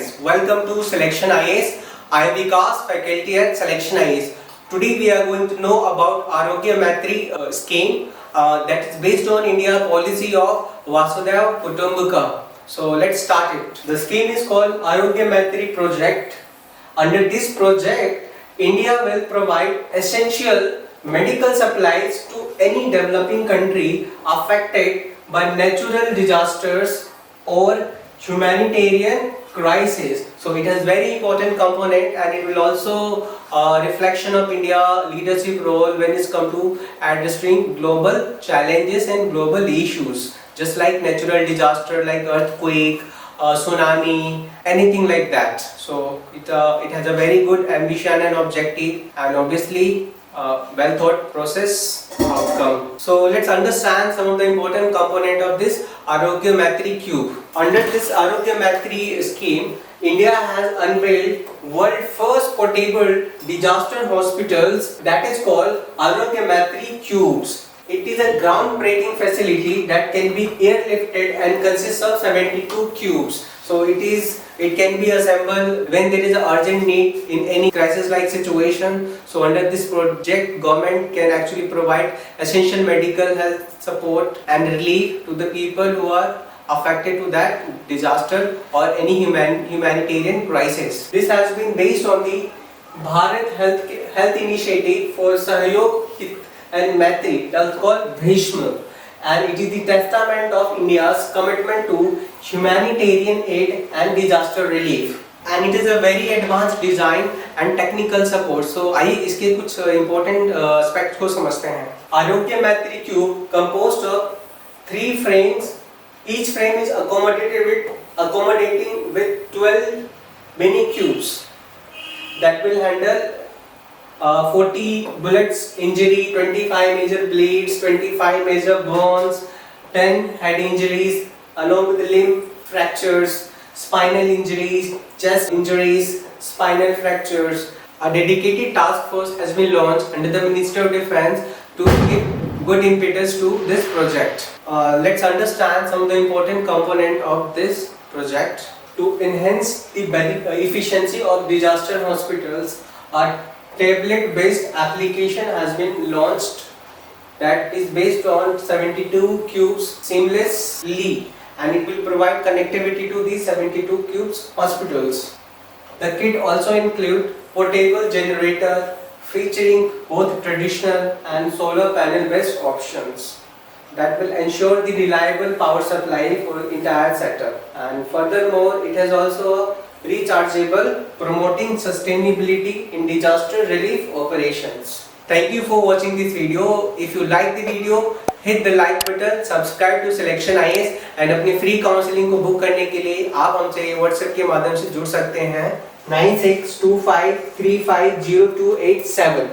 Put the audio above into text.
friends, welcome to Selection IAS. I am Vikas, faculty at Selection IAS. Today we are going to know about Arogya Maitri scheme that is based on India policy of Vasudhaiva Kutumbakam. So let's start it. The scheme is called Arogya Maitri project. Under this project, India will provide essential medical supplies to any developing country affected by natural disasters or humanitarian crisis. So it has very important component, and it will also reflection of India leadership role when it's come to addressing global challenges and global issues, just like natural disaster like earthquake, tsunami, anything like that. So it has a very good ambition and objective, and obviously well thought process outcome. So let's understand some of the important component of this Arogya Maitri Cube. Under this Arogya Maitri scheme, India has unveiled world first portable disaster hospitals that is called Arogya Maitri Cubes. It is a groundbreaking facility that can be airlifted and consists of 72 cubes. So it can be assembled when there is an urgent need in any crisis like situation. So under this project, government can actually provide essential medical health support and relief to the people who are affected to that disaster or any humanitarian crisis. This has been based on the Bharat Health Initiative for Sahyog Hit and Maitri, that's called Bhishma, and it is the testament of India's commitment to humanitarian aid and disaster relief. And it is a very advanced design and technical support. So आइए इसके कुछ important aspects को समझते हैं. Arogya Maitri Cube composed of 3 frames. Each frame is accommodating with 12 mini cubes that will handle 40 bullets injury, 25 major bleeds, 25 major burns, 10 head injuries along with the limb fractures, spinal injuries, chest injuries, spinal fractures. A dedicated task force has been launched under the Ministry of Defence to give good impetus to this project. Let's understand some of the important components of this project. To enhance the efficiency of disaster hospitals, a tablet-based application has been launched that is based on 72 cubes seamlessly, and it will provide connectivity to these 72 cubes hospitals. The kit also includes portable generator featuring both traditional and solar panel based options that will ensure the reliable power supply for entire setup. And furthermore, it has also rechargeable, promoting sustainability in disaster relief operations. Thank you for watching this video. If you like the video, hit the like button, subscribe to Selection IAS, and अपनी free counseling को book करने के लिए आप हमसे WhatsApp के माध्यम से जुड़ सकते हैं 9625350287.